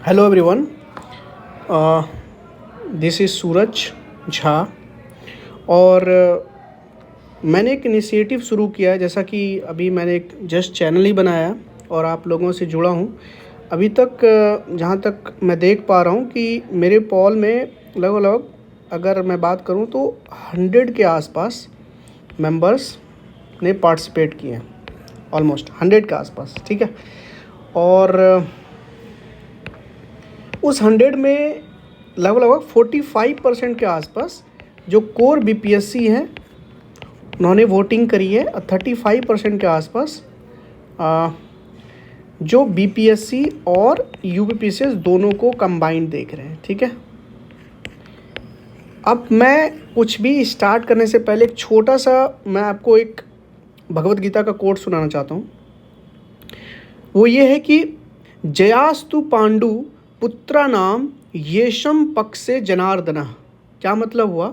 Hello everyone, this is सूरज झा। और मैंने एक इनिशिएटिव शुरू किया है, जैसा कि अभी मैंने एक जस्ट चैनल ही बनाया और आप लोगों से जुड़ा हूँ। अभी तक जहाँ तक मैं देख पा रहा हूँ कि मेरे पॉल में लगभग अगर मैं बात करूँ तो 100 के आसपास मेंबर्स ने पार्टिसिपेट किए हैं, ऑलमोस्ट 100 के आसपास, ठीक है। और उस 100 में लगभग 45% के आसपास जो कोर बीपीएससी हैं उन्होंने वोटिंग करी है, और 35% के आसपास जो बीपीएससी और यूपीपीसीएस दोनों को कंबाइंड देख रहे हैं, ठीक है। अब मैं कुछ भी स्टार्ट करने से पहले एक छोटा सा मैं आपको एक भगवत गीता का कोट सुनाना चाहता हूँ। वो ये है कि जयास्तु पांडु पुत्रा नाम येषम पक्षे जनार्दन। क्या मतलब हुआ?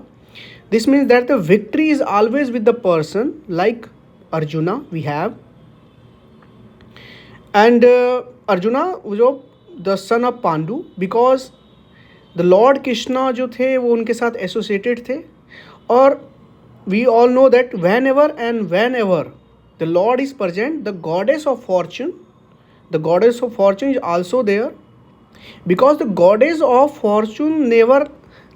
This means that the victory is always with the person like Arjuna we have, and Arjuna जो the son of Pandu, because the lord Krishna जो थे वो उनके साथ एसोसिएटेड थे। और we all know that whenever the lord is present, the goddess of fortune is also there, because the goddess of fortune never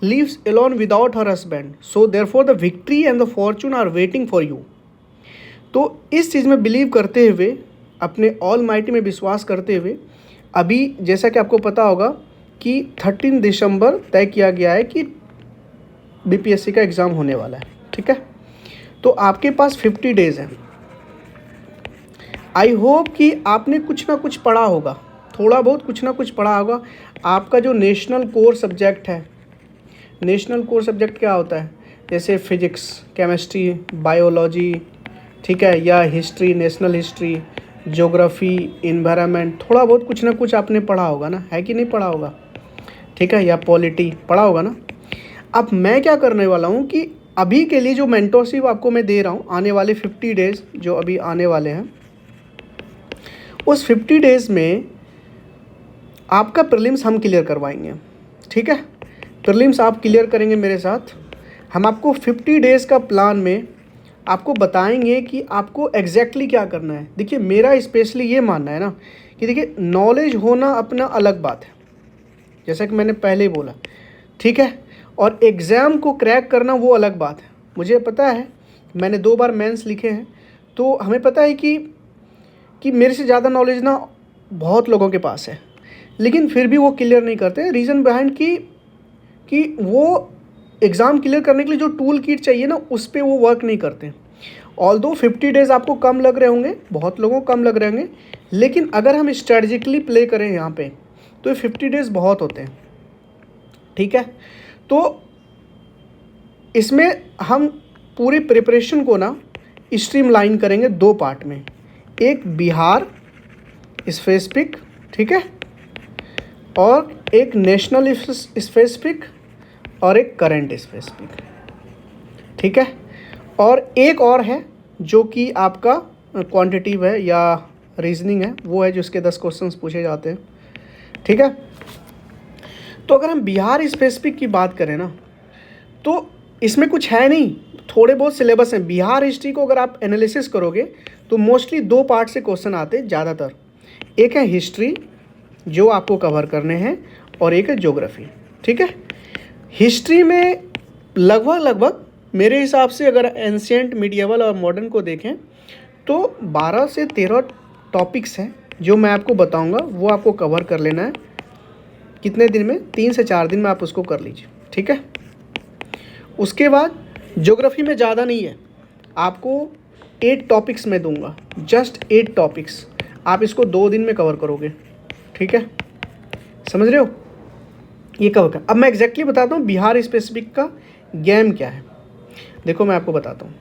lives alone without her husband, so therefore the victory and the fortune are waiting for you। तो इस चीज़ में believe करते हुए, अपने all mighty में विश्वास करते हुए, अभी जैसा कि आपको पता होगा कि 13 दिसंबर तय किया गया है कि बीपीएससी का एग्ज़ाम होने वाला है, ठीक है। तो आपके पास 50 डेज़ हैं। आई होप कि आपने कुछ ना कुछ पढ़ा होगा, थोड़ा बहुत कुछ ना कुछ पढ़ा होगा। आपका जो नेशनल कोर सब्जेक्ट है, नेशनल कोर सब्जेक्ट क्या होता है? जैसे फिजिक्स, केमिस्ट्री, बायोलॉजी, ठीक है, या history, national history, geography, environment, थोड़ा बहुत कुछ ना कुछ आपने पढ़ा होगा ना, है कि नहीं पढ़ा होगा, ठीक है, या पॉलिटी पढ़ा होगा ना। अब मैं क्या करने वाला हूँ कि अभी के लिए जो मेंटरशिप आपको मैं दे रहा हूँ, आने वाले 50 डेज़ जो अभी आने वाले हैं, उस 50 डेज़ में आपका प्रीलिम्स हम क्लियर करवाएंगे, ठीक है। प्रीलिम्स आप क्लियर करेंगे मेरे साथ। हम आपको 50 डेज़ का प्लान में आपको बताएंगे कि आपको एग्जैक्टली क्या करना है। देखिए, मेरा स्पेशली ये मानना है ना कि देखिए, नॉलेज होना अपना अलग बात है, जैसा कि मैंने पहले ही बोला, ठीक है, और एग्ज़ाम को क्रैक करना वो अलग बात है। मुझे पता है, मैंने 2 बार मेंस लिखे हैं, तो हमें पता है कि मेरे से ज़्यादा नॉलेज ना बहुत लोगों के पास है, लेकिन फिर भी वो क्लियर नहीं करते। रीज़न बिहाइंड कि वो एग्ज़ाम क्लियर करने के लिए जो टूल किट चाहिए ना, उस पर वो वर्क नहीं करते। ऑल्दो 50 डेज़ आपको कम लग रहे होंगे, बहुत लोगों को कम लग रहे होंगे, लेकिन अगर हम स्ट्रेटजिकली प्ले करें यहाँ पे तो ये 50 डेज़ बहुत होते हैं, ठीक है। तो इसमें हम पूरी प्रिपरेशन को ना स्ट्रीमलाइन करेंगे 2 पार्ट में, एक बिहार स्पेसिफिक, ठीक है, और एक नेशनल स्पेसिफिक और एक करंट स्पेसिफिक, ठीक है। और एक और है जो कि आपका क्वांटिटिव है या रीजनिंग है, वो है जिसके 10 क्वेश्चंस पूछे जाते हैं, ठीक है। तो अगर हम बिहार स्पेसिफिक की बात करें ना, तो इसमें कुछ है नहीं, थोड़े बहुत सिलेबस हैं। बिहार हिस्ट्री को अगर आप एनालिसिस करोगे तो मोस्टली 2 पार्ट से क्वेश्चन आते हैं ज़्यादातर। एक है हिस्ट्री जो आपको कवर करने हैं, और एक है ज्योग्राफी, ठीक है। हिस्ट्री में लगभग मेरे हिसाब से अगर एंशिएंट, मिडिएवल और मॉडर्न को देखें तो 12 से 13 टॉपिक्स हैं जो मैं आपको बताऊंगा, वो आपको कवर कर लेना है। कितने दिन में? 3 से 4 दिन में आप उसको कर लीजिए, ठीक है। उसके बाद ज्योग्राफी में ज़्यादा नहीं है, आपको 8 टॉपिक्स मैं दूंगा, जस्ट 8 टॉपिक्स, आप इसको 2 दिन में कवर करोगे, ठीक है, समझ रहे हो? ये कवर कर। अब मैं एग्जैक्टली बताता हूँ बिहार स्पेसिफिक का गेम क्या है। देखो, मैं आपको बताता हूँ,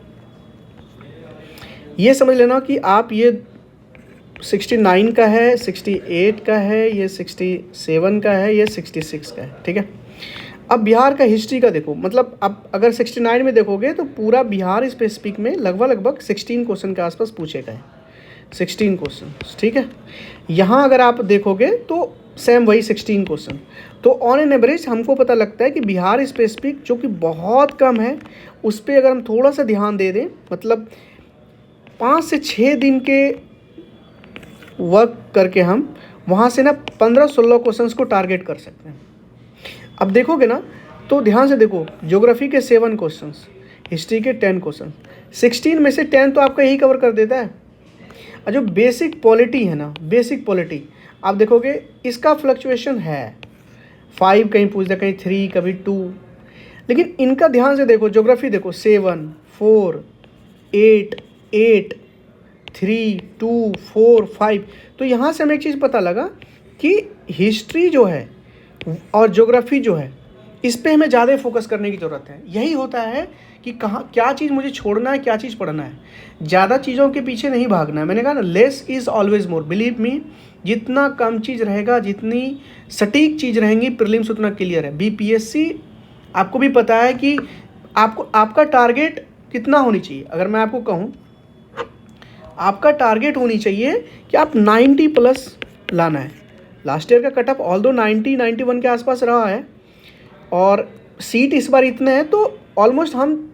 ये समझ लेना कि आप ये 69 का है, 68 का है, ये 67 का है, ये 66 का है, ठीक है। अब बिहार का हिस्ट्री का देखो, मतलब अब अगर 69 में देखोगे तो पूरा बिहार स्पेसिफिक में लगभग 16 क्वेश्चन के आसपास पूछे गए, 16 क्वेश्चन, ठीक है। यहाँ अगर आप देखोगे तो सेम वही 16 क्वेश्चन। तो ऑन एन एवरेज हमको पता लगता है कि बिहार स्पेसिफिक जो कि बहुत कम है, उस पर अगर हम थोड़ा सा ध्यान दे दें, मतलब 5 से 6 दिन के वर्क करके हम वहाँ से ना 15-16 क्वेश्चंस को टारगेट कर सकते हैं। अब देखोगे ना तो ध्यान से देखो, ज्योग्राफी के 7 क्वेश्चंस, हिस्ट्री के 10 क्वेश्चन, 16 में से 10 तो आपका यही कवर कर देता है। और जो बेसिक पॉलिटी है ना, बेसिक पॉलिटी आप देखोगे इसका फ्लक्चुएशन है, 5 कहीं पूछ दिया, कहीं 3, कभी 2, लेकिन इनका ध्यान से देखो, ज्योग्राफी देखो 7, 4, 8, 8, 3, 2, 4, 5। तो यहाँ से हमें एक चीज़ पता लगा कि हिस्ट्री जो है और ज्योग्राफी जो है, इस पे हमें ज़्यादा फोकस करने की ज़रूरत है। यही होता है कि कहाँ क्या चीज़ मुझे छोड़ना है, क्या चीज़ पढ़ना है, ज़्यादा चीज़ों के पीछे नहीं भागना है। मैंने कहा ना, less is always more, believe me. जितना कम चीज़ रहेगा, जितनी सटीक चीज़ रहेंगी, प्रीलिम्स उतना क्लियर है। बीपीएससी आपको भी पता है कि आपका टारगेट कितना होनी चाहिए। अगर मैं आपको कहूँ, आपका टारगेट होनी चाहिए कि आप 90+ लाना है। लास्ट ईयर का कट ऑफ ऑल्दो 90-91 के आसपास रहा है, और सीट इस बार इतने हैं, तो ऑलमोस्ट हम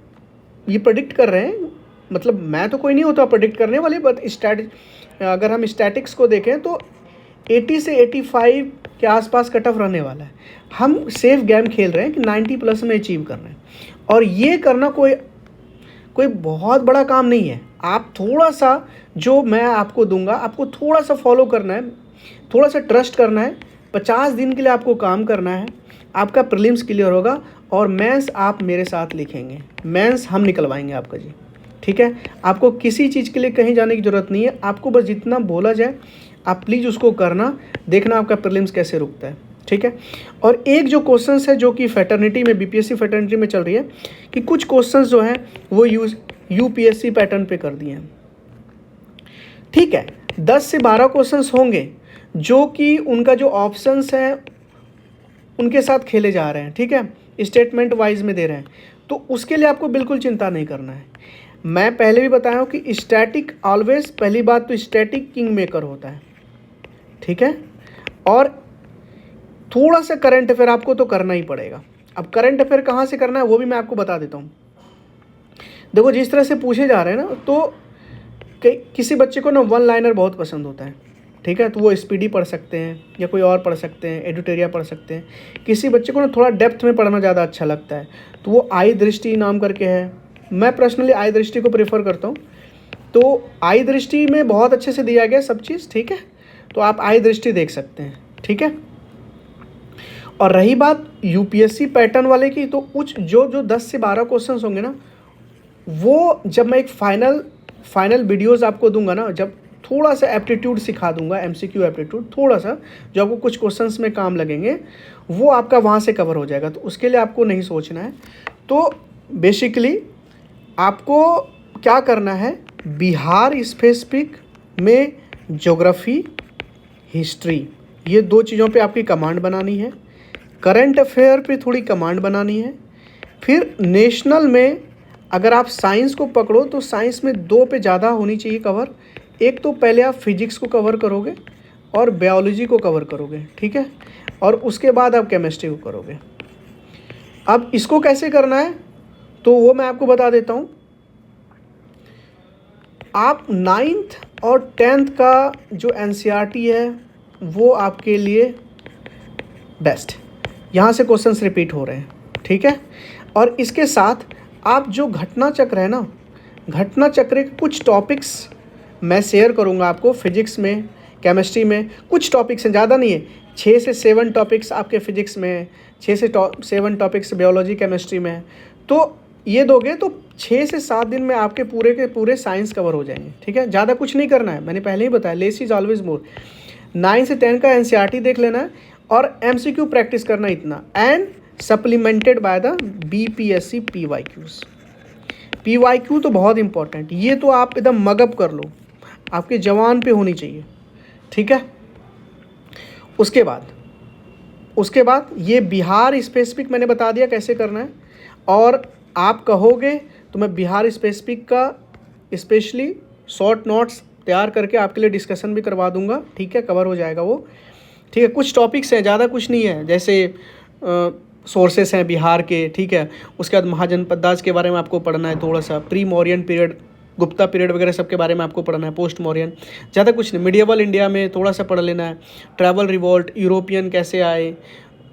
ये प्रेडिक्ट कर रहे हैं, मतलब मैं तो कोई नहीं होता प्रेडिक्ट करने वाले, बट अगर हम स्टैटिक्स को देखें तो 80 से 85 के आसपास कट ऑफ रहने वाला है। हम सेफ गेम खेल रहे हैं कि 90+ में अचीव कर रहे हैं, और ये करना कोई बहुत बड़ा काम नहीं है। आप थोड़ा सा, जो मैं आपको दूंगा, आपको थोड़ा सा फॉलो करना है, थोड़ा सा ट्रस्ट करना है, 50 दिन के लिए आपको काम करना है, आपका प्रीलिम्स क्लियर होगा, और मेंस आप मेरे साथ लिखेंगे, मेंस हम निकलवाएंगे आपका जी, ठीक है। आपको किसी चीज़ के लिए कहीं जाने की ज़रूरत नहीं है, आपको बस जितना बोला जाए आप प्लीज़ उसको करना, देखना आपका प्रीलिम्स कैसे रुकता है, ठीक है। और एक जो क्वेश्चंस है जो कि फैटर्निटी में, बीपीएससी फैटर्निटी में चल रही है, कि कुछ क्वेश्चंस जो हैं वो यूपीएससी पैटर्न पे कर दिए हैं, ठीक है। 10 से 12 क्वेश्चंस होंगे जो कि उनका जो ऑप्शंस हैं उनके साथ खेले जा रहे हैं, ठीक है, स्टेटमेंट वाइज में दे रहे हैं, तो उसके लिए आपको बिल्कुल चिंता नहीं करना है। मैं पहले भी बताया हूँ कि स्टैटिक ऑलवेज, पहली बात तो स्टैटिक किंग मेकर होता है, ठीक है। और थोड़ा सा करंट अफेयर आपको तो करना ही पड़ेगा। अब करंट अफेयर कहाँ से करना है वो भी मैं आपको बता देता हूँ। देखो, जिस तरह से पूछे जा रहे हैं ना, तो किसी बच्चे को ना 1 लाइनर बहुत पसंद होता है, ठीक है, तो वो स्पीडी पढ़ सकते हैं या कोई और पढ़ सकते हैं, एडिटोरिया पढ़ सकते हैं। किसी बच्चे को ना थोड़ा डेप्थ में पढ़ना ज़्यादा अच्छा लगता है, तो वो आई दृष्टि नाम करके है। मैं पर्सनली आई दृष्टि को प्रेफर करता हूँ, तो आई दृष्टि में बहुत अच्छे से दिया गया सब चीज़, ठीक है, तो आप आई दृष्टि देख सकते हैं, ठीक है। और रही बात यूपीएससी पैटर्न वाले की, तो कुछ जो 10 से 12 क्वेश्चन होंगे ना, वो जब मैं एक फाइनल वीडियोज़ आपको दूंगा ना, जब थोड़ा सा एप्टीट्यूड सिखा दूंगा, एमसीक्यू एप्टीट्यूड थोड़ा सा, जो आपको कुछ क्वेश्चंस में काम लगेंगे, वो आपका वहाँ से कवर हो जाएगा, तो उसके लिए आपको नहीं सोचना है। तो बेसिकली आपको क्या करना है, बिहार स्पेसिफिक में ज्योग्राफी, हिस्ट्री, ये 2 चीज़ों पे आपकी कमांड बनानी है। करंट अफेयर पे थोड़ी कमांड बनानी है। फिर नेशनल में अगर आप साइंस को पकड़ो तो साइंस में 2 पे ज़्यादा होनी चाहिए कवर। एक तो पहले आप फिजिक्स को कवर करोगे और बायोलॉजी को कवर करोगे, ठीक है, और उसके बाद आप केमिस्ट्री को करोगे। अब इसको कैसे करना है तो वो मैं आपको बता देता हूँ। आप 9th और 10th का जो एनसीईआरटी है वो आपके लिए बेस्ट, यहाँ से क्वेश्चंस रिपीट हो रहे हैं, ठीक है। और इसके साथ आप जो घटना चक्र है ना, घटना चक्र के कुछ टॉपिक्स मैं शेयर करूँगा आपको, फिजिक्स में, केमिस्ट्री में कुछ टॉपिक्स हैं, ज़्यादा नहीं है, 6 से 7 टॉपिक्स आपके फिजिक्स में है, 6 से 7 टॉपिक्स बायोलॉजी केमिस्ट्री में है। तो ये दोगे तो 6 से 7 दिन में आपके पूरे के पूरे साइंस कवर हो जाएंगे, ठीक है। ज़्यादा कुछ नहीं करना है, मैंने पहले ही बताया, लेस इज ऑलवेज मोर। 9 से 10 का एनसीईआरटी देख लेना है और एमसीक्यू प्रैक्टिस करना इतना, and supplemented by the BPSC PYQs. PYQ तो बहुत इंपॉर्टेंट, ये तो आप एकदम मगअप कर लो, आपके जवान पे होनी चाहिए, ठीक है। उसके बाद ये बिहार स्पेसिफिक मैंने बता दिया कैसे करना है, और आप कहोगे तो मैं बिहार स्पेसिफिक का स्पेशली शॉर्ट नोट्स तैयार करके आपके लिए डिस्कशन भी करवा दूंगा, ठीक है, कवर हो जाएगा वो, ठीक है। कुछ टॉपिक्स हैं, ज़्यादा कुछ नहीं है, जैसे सोर्सेस हैं बिहार के, ठीक है। उसके बाद महाजनपद दास के बारे में आपको पढ़ना है थोड़ा सा, pre Mauryan period, Gupta period वगैरह सब के बारे में आपको पढ़ना है, पोस्ट मौर्यन, ज़्यादा कुछ नहीं। मिडिएवल इंडिया में थोड़ा सा पढ़ लेना है, ट्रैवल रिवॉल्ट, यूरोपियन कैसे आए,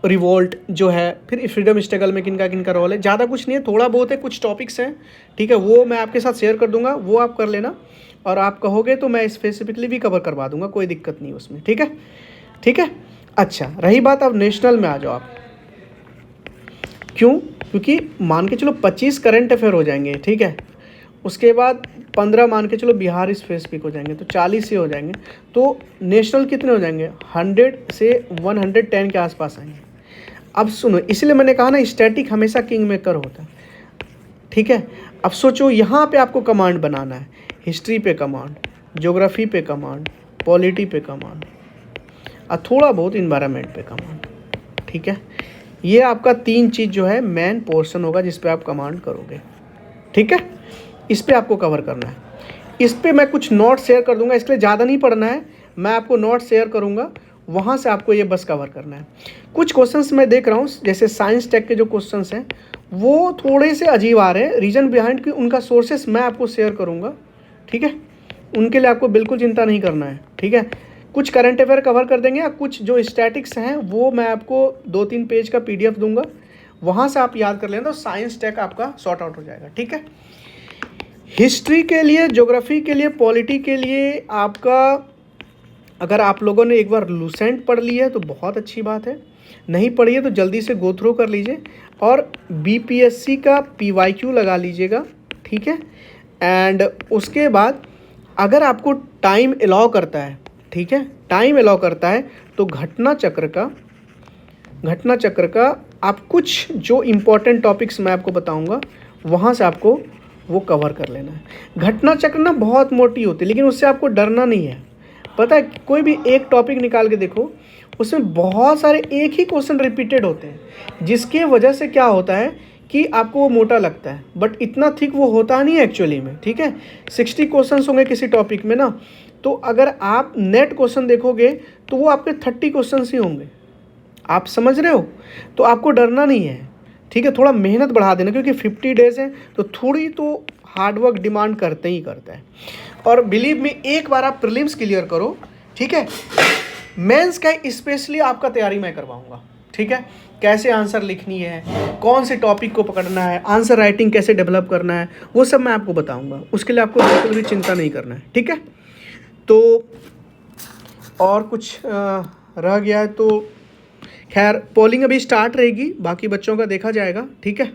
रिवॉल्ट जो है, फिर फ्रीडम स्ट्रगल में किनका रोल है, ज़्यादा कुछ नहीं है, थोड़ा बहुत है, कुछ टॉपिक्स हैं, ठीक है। वो मैं आपके साथ शेयर कर दूंगा, वो आप कर लेना, और आप कहोगे तो मैं स्पेसिफिकली भी कवर करवा दूंगा, कोई दिक्कत नहीं उसमें, ठीक है, ठीक है। अच्छा, रही बात अब नेशनल में आ जाओ आप। क्यों? क्योंकि मान के चलो 25 करंट अफेयर हो जाएंगे, ठीक है। उसके बाद 15 मान के चलो बिहार स्पेसिफिक हो जाएंगे, तो 40 ही हो जाएंगे। तो नेशनल कितने हो जाएंगे? 100 से 110 के आसपास आएंगे। अब सुनो, इसलिए मैंने कहा ना, स्टैटिक हमेशा किंग मेकर होता है, ठीक है। अब सोचो, यहाँ पे आपको कमांड बनाना है, हिस्ट्री पे कमांड, ज्योग्राफी पे कमांड, पॉलिटी पे कमांड, और थोड़ा बहुत इन्वायरमेंट पे कमांड, ठीक है। ये आपका 3 चीज़ जो है मेन पोर्शन होगा जिस पे आप कमांड करोगे, ठीक है। इस पे आपको कवर करना है। इस पे मैं कुछ नोट्स शेयर कर दूंगा, इसके लिए ज़्यादा नहीं पढ़ना है, मैं आपको नोट्स शेयर करूंगा, वहाँ से आपको ये बस कवर करना है। कुछ क्वेश्चंस मैं देख रहा हूँ, जैसे साइंस टेक के जो क्वेश्चंस हैं वो थोड़े से अजीब आ रहे हैं, रीजन बिहाइंड की उनका सोर्सेस मैं आपको शेयर करूँगा, ठीक है। उनके लिए आपको बिल्कुल चिंता नहीं करना है, ठीक है। कुछ करंट अफेयर कवर कर देंगे, या कुछ जो स्टैटिक्स हैं वो मैं आपको 2-3 पेज का PDF दूंगा, वहाँ से आप याद कर लेना, तो साइंस टेक आपका सॉर्ट आउट हो जाएगा, ठीक है। हिस्ट्री के लिए, ज्योग्राफी के लिए, पॉलिटी के लिए आपका, अगर आप लोगों ने एक बार लूसेंट पढ़ लिया है तो बहुत अच्छी बात है, नहीं पढ़ी है तो जल्दी से गो थ्रू कर लीजिए, और BPSC का PYQ लगा लीजिएगा, ठीक है। एंड उसके बाद अगर आपको टाइम अलाउ करता है, ठीक है, टाइम अलाउ करता है, तो घटना चक्र का आप कुछ जो इम्पोर्टेंट टॉपिक्स मैं आपको बताऊंगा वहाँ से आपको वो कवर कर लेना है। घटना चक्र ना बहुत मोटी होती है, लेकिन उससे आपको डरना नहीं है। पता है, कोई भी एक टॉपिक निकाल के देखो, उसमें बहुत सारे एक ही क्वेश्चन रिपीटेड होते हैं, जिसके वजह से क्या होता है कि आपको वो मोटा लगता है, बट इतना थिक वो होता नहीं है एक्चुअली में, ठीक है। 60 क्वेश्चन होंगे किसी टॉपिक में ना, तो अगर आप नेट क्वेश्चन देखोगे तो वो आपके 30 क्वेश्चन ही होंगे, आप समझ रहे हो। तो आपको डरना नहीं है, ठीक है। थोड़ा मेहनत बढ़ा देना, क्योंकि 50 डेज हैं तो थोड़ी तो हार्डवर्क डिमांड करते ही करता है। और बिलीव मी, एक बार आप प्रीलिम्स क्लियर करो, ठीक है, मेंस का स्पेशली आपका तैयारी मैं करवाऊंगा, ठीक है। कैसे आंसर लिखनी है, कौन से टॉपिक को पकड़ना है, आंसर राइटिंग कैसे डेवलप करना है, वो सब मैं आपको बताऊंगा। उसके लिए आपको बिल्कुल भी चिंता नहीं करना है, ठीक है। तो और कुछ रह गया है तो खैर, पोलिंग अभी स्टार्ट रहेगी, बाकी बच्चों का देखा जाएगा, ठीक है।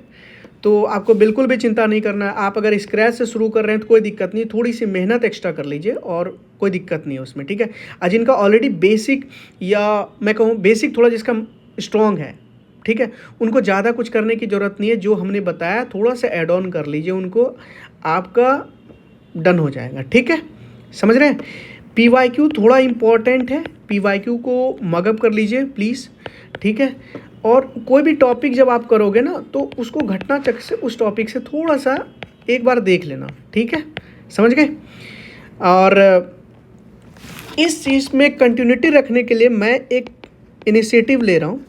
तो आपको बिल्कुल भी चिंता नहीं करना है। आप अगर स्क्रैच से शुरू कर रहे हैं तो कोई दिक्कत नहीं, थोड़ी सी मेहनत एक्स्ट्रा कर लीजिए और कोई दिक्कत नहीं है उसमें, ठीक है। आज जिनका ऑलरेडी बेसिक, या मैं कहूँ बेसिक थोड़ा जिसका स्ट्रॉन्ग है, ठीक है, उनको ज़्यादा कुछ करने की ज़रूरत नहीं है। जो हमने बताया थोड़ा सा ऐड ऑन कर लीजिए उनको, आपका डन हो जाएगा, ठीक है। समझ रहे हैं। PYQ थोड़ा इम्पॉर्टेंट है, PYQ को मगअप कर लीजिए प्लीज़, ठीक है। और कोई भी टॉपिक जब आप करोगे ना, तो उसको घटना चक्र से, उस टॉपिक से थोड़ा सा एक बार देख लेना, ठीक है, समझ गए। और इस चीज़ में कंटिन्यूटी रखने के लिए मैं एक इनिशिएटिव ले रहा हूँ।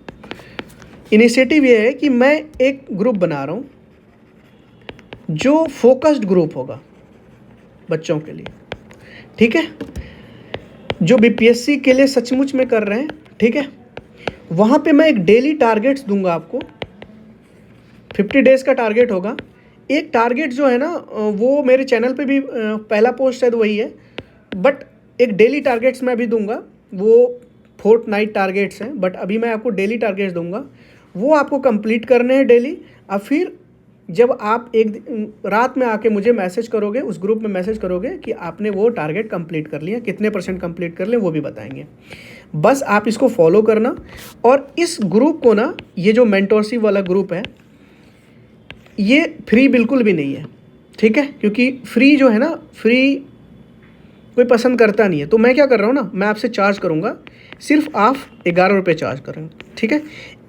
इनिशिएटिव ये है कि मैं एक ग्रुप बना रहा हूँ जो फोकस्ड ग्रुप होगा बच्चों के लिए, ठीक है, जो BPSC के लिए सचमुच में कर रहे हैं, ठीक है। वहाँ पे मैं एक डेली टारगेट्स दूंगा आपको, 50 डेज़ का टारगेट होगा। एक टारगेट जो है ना, वो मेरे चैनल पे भी पहला पोस्ट शायद वही है, बट एक डेली टारगेट्स मैं अभी दूंगा, वो फोर्टनाइट टारगेट्स हैं, बट अभी मैं आपको डेली टारगेट्स दूंगा, वो आपको कंप्लीट करने हैं डेली। अब फिर जब आप एक रात में आके मुझे मैसेज करोगे, उस ग्रुप में मैसेज करोगे कि आपने वो टारगेट कंप्लीट कर लिया, कितने % कंप्लीट कर लिया वो भी बताएंगे। बस आप इसको फॉलो करना। और इस ग्रुप को ना, ये जो मेंटोरशिप वाला ग्रुप है, ये फ्री बिल्कुल भी नहीं है, ठीक है, क्योंकि फ्री जो है ना, फ्री कोई पसंद करता नहीं है। तो मैं क्या कर रहा हूँ ना, मैं आपसे चार्ज करूँगा, सिर्फ आप 11 रुपये चार्ज करेंगे, ठीक है,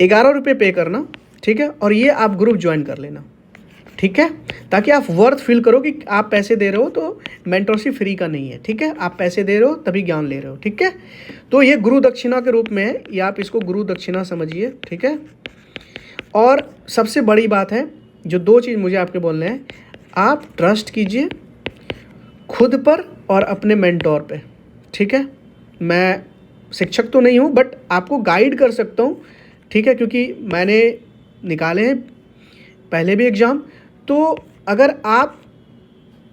11 रुपये पे करना, ठीक है। और ये आप ग्रुप ज्वाइन कर लेना, ठीक है, ताकि आप वर्थ फील करो कि आप पैसे दे रहे हो तो मेंटरशिप फ्री का नहीं है, ठीक है, आप पैसे दे रहे हो तभी ज्ञान ले रहे हो, ठीक है। तो ये गुरु दक्षिणा के रूप में है, या आप इसको गुरु दक्षिणा समझिए, ठीक है। और सबसे बड़ी बात है, जो 2 चीज़ मुझे आपके बोलने हैं, आप ट्रस्ट कीजिए खुद पर और अपने मेंटोर पे, ठीक है। मैं शिक्षक तो नहीं हूँ बट आपको गाइड कर सकता हूँ, ठीक है, क्योंकि मैंने निकाले हैं पहले भी एग्ज़ाम। तो अगर आप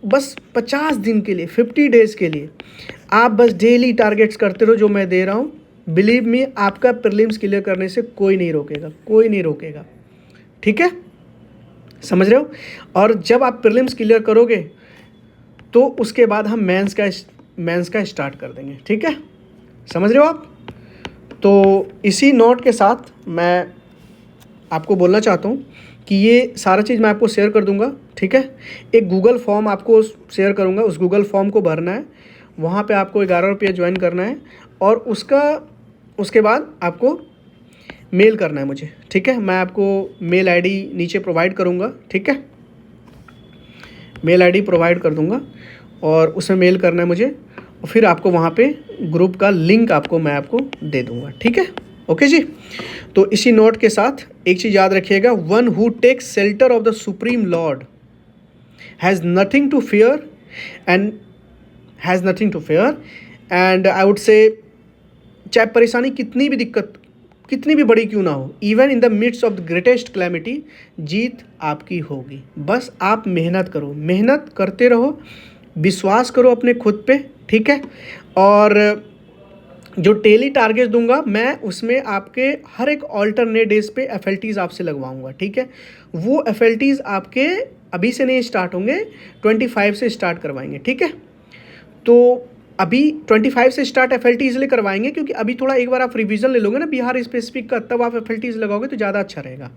बस 50 दिन के लिए, 50 डेज़ के लिए आप बस डेली टारगेट्स करते रहो जो मैं दे रहा हूँ, बिलीव मी, आपका प्रीलिम्स क्लियर करने से कोई नहीं रोकेगा, कोई नहीं रोकेगा, ठीक है, समझ रहे हो। और जब आप प्रीलिम्स क्लियर करोगे तो उसके बाद हम मेंस का स्टार्ट कर देंगे, ठीक है, समझ रहे हो आप। तो इसी नोट के साथ मैं आपको बोलना चाहता हूँ कि ये सारा चीज़ मैं आपको शेयर कर दूंगा, ठीक है। एक गूगल फॉर्म आपको शेयर करूँगा, उस गूगल फॉर्म को भरना है, वहाँ पे आपको 11 रुपये ज्वाइन करना है, और उसके बाद आपको मेल करना है मुझे, ठीक है। मैं आपको मेल आईडी नीचे प्रोवाइड करूँगा, ठीक है, मेल आईडी प्रोवाइड कर दूँगा, और उसमें मेल करना है मुझे, और फिर आपको वहाँ पे ग्रुप का लिंक मैं आपको दे दूँगा, ठीक है। ओके जी। तो इसी नोट के साथ एक चीज़ याद रखिएगा, one who takes shelter of the supreme lord has nothing to fear and I would say, चाहे परेशानी कितनी भी बड़ी क्यों ना हो, even in the midst of the greatest calamity, जीत आपकी होगी। बस आप मेहनत करो, मेहनत करते रहो, विश्वास करो अपने खुद पे, ठीक है। और जो डेली टारगेट दूंगा मैं, उसमें आपके हर एक ऑल्टरनेट डेज पे FLTs आपसे लगवाऊंगा, ठीक है। वो FLTs आपके अभी से नहीं स्टार्ट होंगे, 25 से स्टार्ट करवाएंगे, ठीक है। तो अभी 25 से स्टार्ट FLT इसलिए करवाएंगे क्योंकि अभी थोड़ा एक बार आप रिवीजन ले लोगे ना बिहार स्पेसिफिक का, तब आप FLTs लगाओगे तो ज़्यादा अच्छा रहेगा,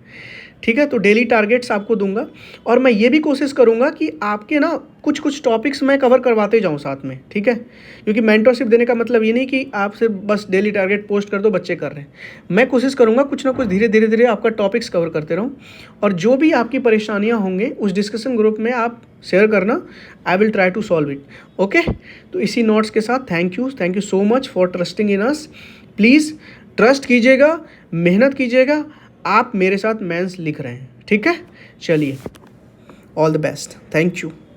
ठीक है। तो डेली टारगेट्स आपको दूंगा, और मैं ये भी कोशिश करूंगा कि आपके ना कुछ टॉपिक्स मैं कवर करवाते जाऊं साथ में, ठीक है। क्योंकि मेंटरशिप देने का मतलब ये नहीं कि आप सिर्फ बस डेली टारगेट पोस्ट कर दो, बच्चे कर रहे हैं। मैं कोशिश करूंगा कुछ ना कुछ धीरे धीरे आपका टॉपिक्स कवर करते रहूं, और जो भी आपकी परेशानियां होंगे उस डिस्कशन ग्रुप में आप शेयर करना, I will try to solve it, okay. तो इसी नोट्स के साथ thank you so much for trusting in us. Please trust कीजिएगा, मेहनत कीजिएगा, आप मेरे साथ मेंस लिख रहे हैं, ठीक है। चलिए, all the best, thank you.